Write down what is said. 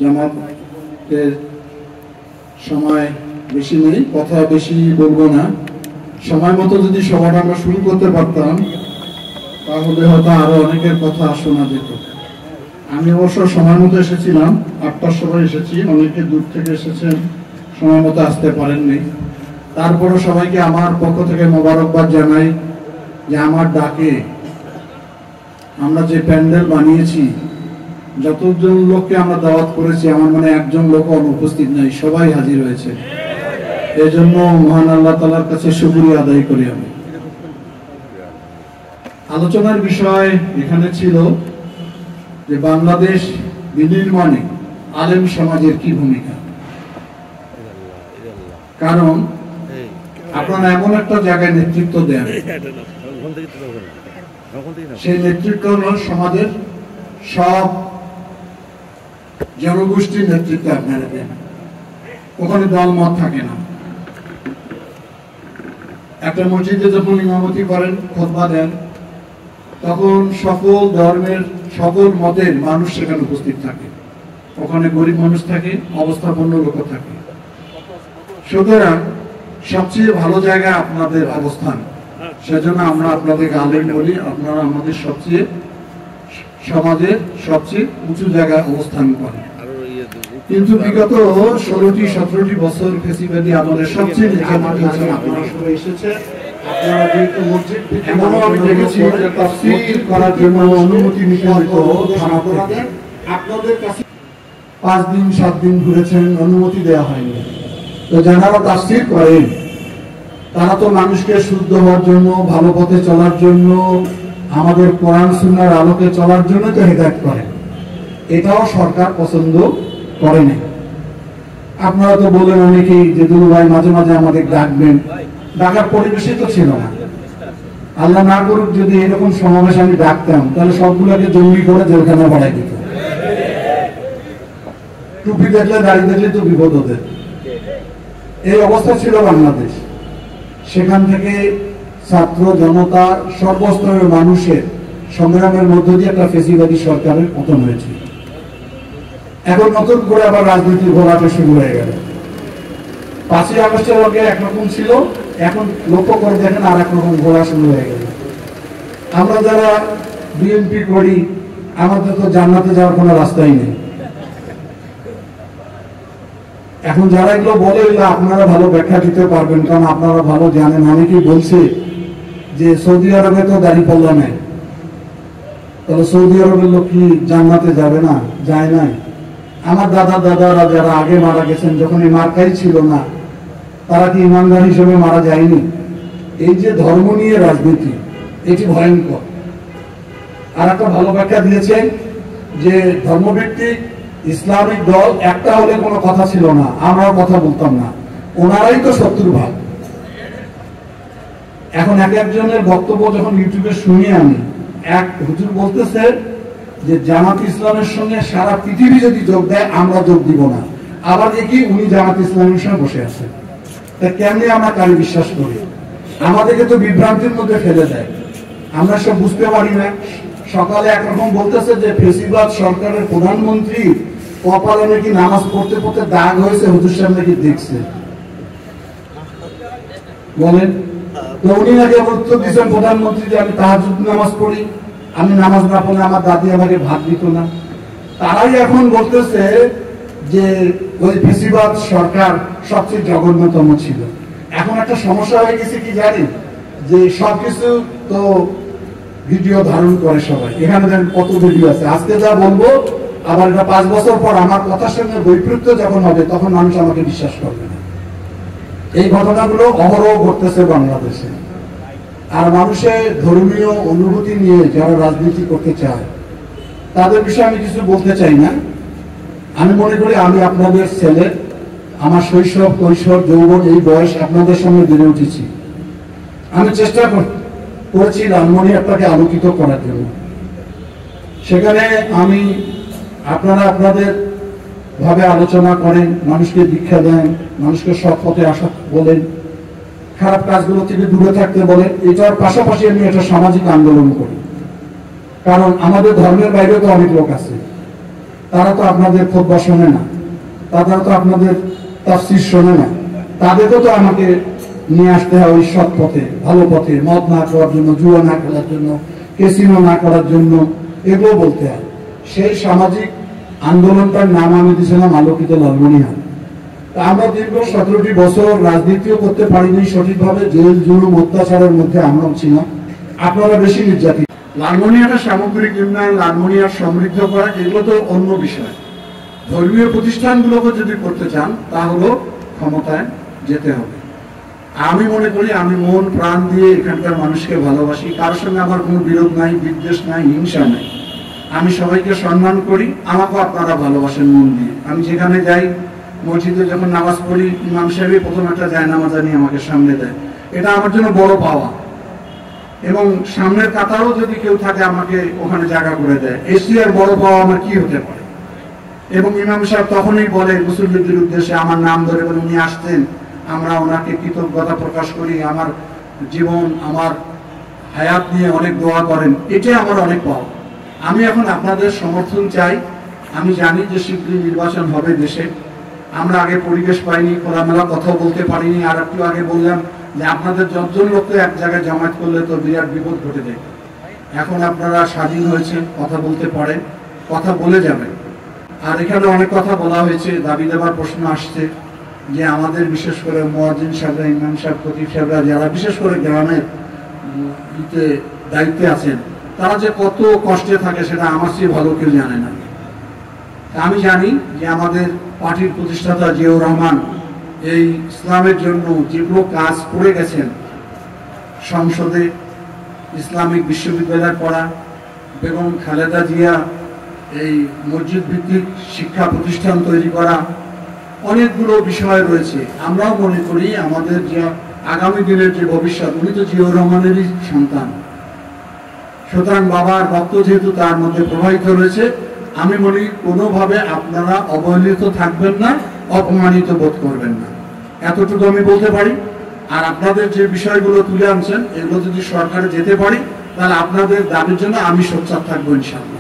জামাতের সময় বেশি নেই, কথা বেশি বলবো না। সময় মতো যদি সভাটা আমরা শুরু করতে পারতাম তাহলে হয়তো আরো অনেকের কথা শোনা যেত। আমি অবশ্য সময় মতো এসেছিলাম, 8টার সময় এসেছি, অনেকে দূর থেকে এসেছেন সময় মতো আসতে পারেননি। তারপরও সবাইকে আমার পক্ষ থেকে মোবারকবাদ জানাই যে আমার ডাকে আমরা যে প্যান্ডেল বানিয়েছি, যতজন লোককে আমরা দাওয়াত করেছি, আমার মনে একজন লোক অনুপস্থিত নাই, সবাই হাজির হয়েছে। এই জন্য মহান আল্লাহ তাআলার কাছে শুকরিয়া আদায় করি। আমি আলোচনার বিষয় এখানে ছিল যে বাংলাদেশ বিনির্মাণে আলেম সমাজের কি ভূমিকা। কারণ আপনারা এমন একটা জায়গায় নেতৃত্ব দেন, সেই নেতৃত্ব হল সমাজের সব জনগোষ্ঠীর নেতৃত্ব আপনারা দেন, ওখানে দলমত থাকে না। একটা মসজিদে যখন ইমামতি করেন, খুতবা দেন, তখন সকল ধর্মের সকল মতের মানুষ সেখানে উপস্থিত থাকে। ওখানে গরিব মানুষ থাকে, অবস্থাপন্ন লোক থাকে। সুতরাং সবচেয়ে ভালো জায়গা আপনাদের অবস্থান, সেজন্য আমরা আপনাদেরকে আলেম বলি। আপনারা আমাদের সবচেয়ে সমাজের সবচেয়ে উঁচু জায়গায় অবস্থান করেন। কিন্তু বিগত 16-17 বছর ফেসিবাদী আমাদের সবচেয়ে আপনারা সবাই এসেছে। আপনারা যেহেতু মসজিদ, এমনও আমি দেখেছি যে তাফসীর করার জন্য অনুমতি নিতে হতো থানা থেকে, আপনাদের কাছে 5 দিন 7 দিন ঘুরেছেন, অনুমতি দেওয়া হয়নি। তো যারা তাফসীর করেন তারা তো মানুষকে শুদ্ধ হওয়ার জন্য, ভালো পথে চলার জন্য, আমাদের কোরআন সুন্নাহর আলোকে চলার জন্য তো হেদায়েত করেন। এটাও সরকার পছন্দ করে না। আপনারা তো বলেন অনেকেই যে দুলু ভাই মাঝে মাঝে আমাদের ডাকবেন, ডাকার পরিবেশই তো ছিল না। আল্লাহ না করুক যদি এরকম সমাবেশ আমি ডাকতাম, তাহলে সবগুলোকে জঙ্গি করে জেলখানা বাড়াই দিত। টুপি দেখলে, দাড়ি দেখলে তো বিপদ হতে। এই অবস্থা ছিল বাংলাদেশ। সেখান থেকে ছাত্র জনতা, সর্বস্তরের মানুষের সংগ্রামের মধ্য দিয়ে একটা ফেসিবাদী সরকারের পতন হয়েছে। এখন নতুন করে আবার রাজনীতির ঘোরাটা শুরু হয়ে গেল। 5ই আগস্টের আগে একরকম ছিল, এখন লক্ষ্য করে দেখেন আর একরকম ঘোরা শুরু হয়ে গেল। আমরা যারা বিএনপি করি, আমাদের তো জান্নাতে যাওয়ার কোনো রাস্তাই নেই। এখন যারা এগুলো বলে, আপনারা ভালো ব্যাখ্যা দিতে পারবেন, কারণ আপনারা ভালো জানেন। অনেকেই বলছে যে সৌদি আরবে তো দাঁড়িপাল্লা নেই, তাহলে সৌদি আরবের লোক কি জান্নাতে যাবে না? যায় নাই। আমার দাদারা যারা আগে মারা গেছেন, যখন এই মার্কাই ছিল না, তারা কি ইমানদার হিসেবে মারা যায়নি? এই যে ধর্ম নিয়ে রাজনীতি, এটি ভয়ঙ্কর। আর একটা ভালো ব্যাখ্যা দিয়েছেন যে ধর্মভিত্তিক ইসলামিক দল একটা হলে কোনো কথা ছিল না, আমরাও কথা বলতাম না, ওনারাই তো শত্রু ভাব। এখন এক একজনের বক্তব্য যখন ইউটিউবে শুনি আমি, এক হুজুর বলতেছে যে জামাত ইসলামের সঙ্গে সারা পৃথিবী যদি যোগ দেয় আমরা যোগ দিব না। আবার দেখি উনি জামাত ইসলামের সঙ্গে বসে আছে। তা কেমনি আমরা কারি বিশ্বাস করি? আমাদেরকে তো বিভ্রান্তির মধ্যে ফেলে দেয়, আমরা সব বুঝতে পারি না। সকালে একরকম বলতেছে যে ফেসিবাদ সরকারের প্রধানমন্ত্রী কপালে নাকি নামাজ পড়তে পড়তে দাগ হয়েছে, হুজুর সাহেব নাকি দেখছে, বলেন তো। উনি নাকি উত্তর দিচ্ছেন প্রধানমন্ত্রী যে আমি তাহাজ্জুদ নামাজ পড়ি, আমি নামাজ না পড়লে আমার দাদি আমাকে ভাত দিত না। তারাই এখন বলতেছে যে ওই ফেসিবাদ সরকার সবচেয়ে জঘন্যতম ছিল। এখন একটা সমস্যা হয়ে গেছে কি জানি, যে সবকিছু তো ভিডিও ধারণ করে সবাই। এখানে দেখেন কত ভিডিও আছে। আজকে যা বলবো, আবার এটা 5 বছর পর আমার কথার সঙ্গে বৈপরীত্য যখন হবে, তখন মানুষ আমাকে বিশ্বাস করবে না। এই ঘটনাগুলো অহরহ ঘটতেছে বাংলাদেশে। আর মানুষের ধর্মীয় অনুভূতি নিয়ে যারা রাজনীতি করতে চায়, তাদের বিষয়ে আমি কিছু বলতে চাই না। আমি মনে করি আমি আপনাদের ছেলে, আমার শৈশব, কৈশোর, যৌবন, এই বয়স আপনাদের সঙ্গে বেড়ে উঠেছি। আমি চেষ্টা করেছি লালমনিরহাটটাকে আলোকিত করার জন্য। সেখানে আমি, আপনারা আপনাদের ভাবে আলোচনা করেন, মানুষকে দীক্ষা দেন, মানুষকে সৎ পথে আসা বলেন, খারাপ কাজগুলো থেকে দূরে থাকতে বলেন। এটার পাশাপাশি আমি একটা সামাজিক আন্দোলন করি, কারণ আমাদের ধর্মের বাইরেও তো অনেক লোক আছে। তারা তো আপনাদের খুতবা শোনে না, তারা তো আপনাদের তাফসীর শোনে না, তাদেরকেও তো আমাকে নিয়ে আসতে হয় ওই সৎ পথে, ভালো পথে, মদ না খাওয়ার জন্য, জুয়া না খেলার জন্য, ক্যাসিনো না করার জন্য, এগুলো বলতে হয়। সেই সামাজিক আন্দোলনটার নাম আমি দিয়েছিলাম আলোকিত লালমনিরহাট। আমরা দীর্ঘ 17টি বছর রাজনীতিও করতে পারিনি সঠিকভাবে, জেল জুলুম অত্যাচারের মধ্যে আমরাও ছিলাম, আপনারা বেশি নির্যাতিত। লালমনিরহাটের সামগ্রিক উন্নয়ন, লালমনিরহাট সমৃদ্ধ করা, এগুলো তো অন্য বিষয়। ধর্মীয় প্রতিষ্ঠানগুলোকে যদি করতে চান তাহলে ক্ষমতায় যেতে হবে। আমি মনে করি আমি মন প্রাণ দিয়ে এখানকার মানুষকে ভালোবাসি, কারোর সঙ্গে আমার কোনো বিরোধ নাই, বিদ্বেষ নাই, হিংসা নাই। আমি সবাইকে সম্মান করি, আমাকেও আপনারা ভালোবাসেন মন দিয়ে। আমি যেখানে যাই, মসজিদে যখন নামাজ পড়ি, ইমাম সাহেব প্রথম একটা জায়নামাজ নিয়ে আমাকে সামনে দেয়, এটা আমার জন্য বড় পাওয়া। এবং সামনের কাতারও যদি কেউ থাকে আমাকে ওখানে জায়গা করে দেয়, এসি আর বড় পাওয়া আমার কি হতে পারে। এবং ইমাম সাহেব তখনই বলে মুসল্লিদের উদ্দেশ্যে, আমার নাম ধরে বলে উনি আসতেন, আমরা ওনাকে কৃতজ্ঞতা প্রকাশ করি, আমার জীবন আমার হায়াত নিয়ে অনেক দোয়া করেন, এটাই আমার অনেক পাওয়া। আমি এখন আপনাদের সমর্থন চাই। আমি জানি যে শীঘ্রই নির্বাচন হবে দেশে, আমরা আগে পরিবেশ পাইনি, খোলামেলা কথা বলতে পারিনি। আর একটু আগে বললাম যে আপনাদের 10 জন লোককে এক জায়গায় জমায়েত করলে তো বিরাট বিপদ ঘটে যায়। এখন আপনারা স্বাধীন হয়েছেন, কথা বলতে পারেন, কথা বলে যাবেন। আর এখানে অনেক কথা বলা হয়েছে, দাবি দেওয়ার প্রশ্ন আসছে যে আমাদের বিশেষ করে মুয়াজ্জিন সাহেবরা, ইমাম সাহেব, খতিব সাহেবরা যারা বিশেষ করে গ্রামের দায়িত্বে আছেন, তারা যে কত কষ্টে থাকে সেটা আমার চেয়ে ভালো কেউ জানে না। আমি জানি যে আমাদের পার্টির প্রতিষ্ঠাতা জিয়াউর রহমান এই ইসলামের জন্য যেগুলো কাজ করে গেছেন, সংসদে ইসলামিক বিশ্ববিদ্যালয় পড়া, বেগম খালেদা জিয়া এই মসজিদ ভিত্তিক শিক্ষা প্রতিষ্ঠান তৈরি করা, অনেকগুলো বিষয় রয়েছে। আমরাও মনে করি আমাদের যে আগামী দিনের যে ভবিষ্যৎ, উনি তো জিয়াউর রহমানেরই সন্তান, সুতরাং বাবার রক্ত যেহেতু তার মধ্যে প্রবাহিত রয়েছে, আমি বলি কোনোভাবে আপনারা অবহেলিত থাকবেন না, অপমানিত বোধ করবেন না, এতটুকু আমি বলতে পারি। আর আপনাদের যে বিষয়গুলো তুলে আনছেন, এগুলো যদি সরকারে যেতে পারি, তাহলে আপনাদের দাবির জন্য আমি সোচ্চার থাকবো ইনশাআল্লাহ।